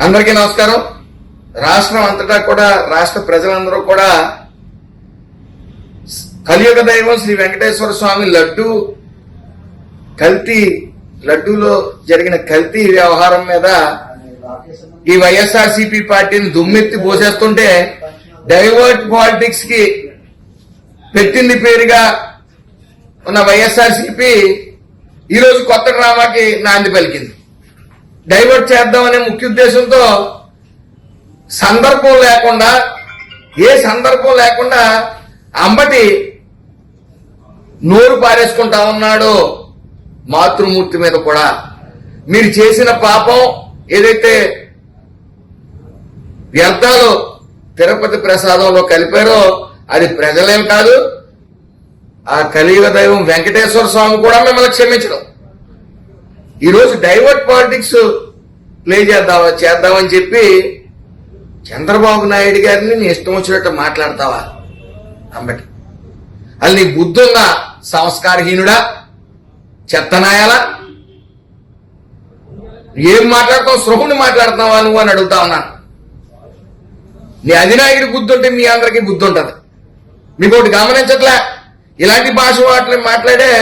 అందరికీ నమస్కారం. రాష్ట్రం అంతటా కూడా రాష్ట్ర ప్రజలందరూ కూడా కలియుగ దైవం శ్రీ వెంకటేశ్వర స్వామి లడ్డూలో జరిగిన కల్తీ వ్యవహారం మీద ఈ వైఎస్ఆర్సీపీ పార్టీని దుమ్మెత్తి పోసేస్తుంటే డైవర్ట్ పాలిటిక్స్ కి పెట్టింది పేరుగా ఉన్న వైఎస్ఆర్సీపీ ఈరోజు కొత్త డ్రామాకి నాంది పలికింది. డైవర్ట్ చేద్దామనే ముఖ్య ఉద్దేశంతో ఏ సందర్భం లేకుండా అంబటి నోరు పారేసుకుంటా ఉన్నాడు మాతృమూర్తి మీద కూడా. మీరు చేసిన పాపం ఏదైతే వ్యర్థాలు తిరుపతి ప్రసాదంలో కలిపారో అది ప్రజలేం కాదు, ఆ కలియుగ దైవం వెంకటేశ్వర స్వామి కూడా మిమ్మల్ని క్షమించడం. ఈరోజు డైవర్ట్ పాలిటిక్స్ ప్లే చేద్దామని చెప్పి చంద్రబాబు నాయుడు గారిని నీ ఇష్టం వచ్చినట్టు మాట్లాడతావా అంబటి? అది నీ బుద్ధున్న సంస్కారహీనుడా, చెత్తనాయాలా? ఏం మాట్లాడతావు? సృహుని మాట్లాడుతున్నావా నువ్వు అని అడుగుతా ఉన్నాను. నీ అధినాయకుడి బుద్ధి ఉంటే మీ అందరికీ బుద్ధి ఉంటుంది. మీకు ఒకటి గమనించట్లే, ఇలాంటి భాష మాట్లాడే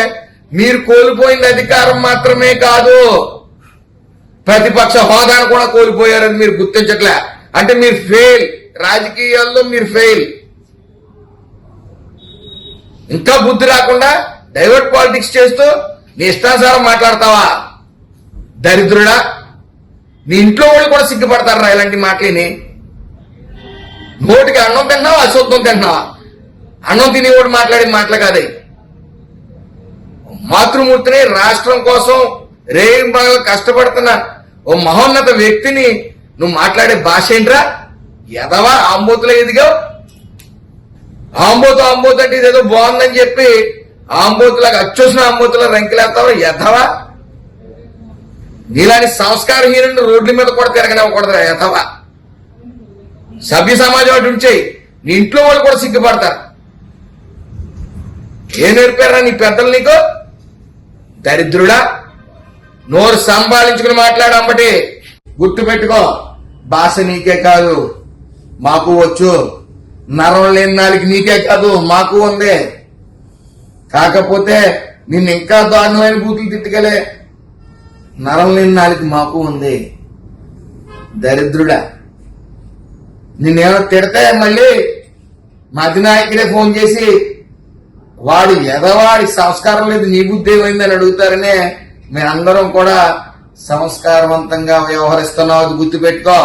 మీరు కోల్పోయింది అధికారం మాత్రమే కాదు, ప్రతిపక్ష హోదాను కూడా కోల్పోయారని మీరు గుర్తించట్లే. అంటే మీరు ఫెయిల్, రాజకీయాల్లో మీరు ఫెయిల్. ఇంకా బుద్ధి రాకుండా డైవర్ట్ పాలిటిక్స్ చేస్తూ నీ ఇష్టానుసారం మాట్లాడతావా? దరిద్రుడా, నీ ఇంట్లో వాళ్ళు కూడా సిగ్గుపడతారా ఇలాంటి మాటలని? నోటికి అన్నం తింటున్నావా, అశుద్ధం తింటున్నావా? అన్నం తినేవాడు మాట్లాడే మాటలు కాదే. మాతృమూర్తిని రాష్ట్రం కోసం రేయింబాగా కష్టపడుతున్న ఓ మహోన్నత వ్యక్తిని నువ్వు మాట్లాడే భాష ఏంట్రా? ఎదవా ఆంబోతులో ఎదిగావు. ఆంబోతు అంటే ఇదేదో బాగుందని చెప్పి ఆంబోతులాగా అచ్చోసిన ఆంబోతులా రంకిలేస్తావు. ఎదవా, నీలాంటి సంస్కారహీనుని రోడ్ల మీద కూడా తిరగనివ్వకూడదురా ఎదవా. సభ్య సమాజం అటు ఉంచేయి, నీ ఇంట్లో వాళ్ళు కూడా సిగ్గుపడతారు. ఏం నేర్పారా నీ పెద్దలు నీకు? దరిద్రుడా, నోరు సంభాళించుకుని మాట్లాడంబటి. గుర్తు పెట్టుకో, భాష నీకే కాదు మాకు వచ్చు, నరం లేని నాలుగు నీకే కాదు మాకు ఉంది. కాకపోతే నిన్ను ఇంకా దారుణమైన బూతులు తిట్టుకెళ్ళే నరం లేని నాలుగు మాకు ఉంది. దరిద్రుడా, నిన్నేమో తిడితే మళ్ళీ మా అధినాయకుడే ఫోన్ చేసి వాడు ఎదవాడి సంస్కారం లేదు నీ బుద్ధి ఏమైందని అడుగుతారనే మేమందరం కూడా సంస్కారవంతంగా వ్యవహరిస్తున్నావు, అది గుర్తుపెట్టుకో.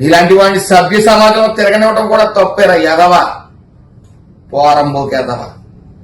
ఇలాంటి వాడిని సభ్య సమాజంలో తిరగనివ్వడం కూడా తప్పేరా ఎదవా, పోరంబోకి ఎదవా.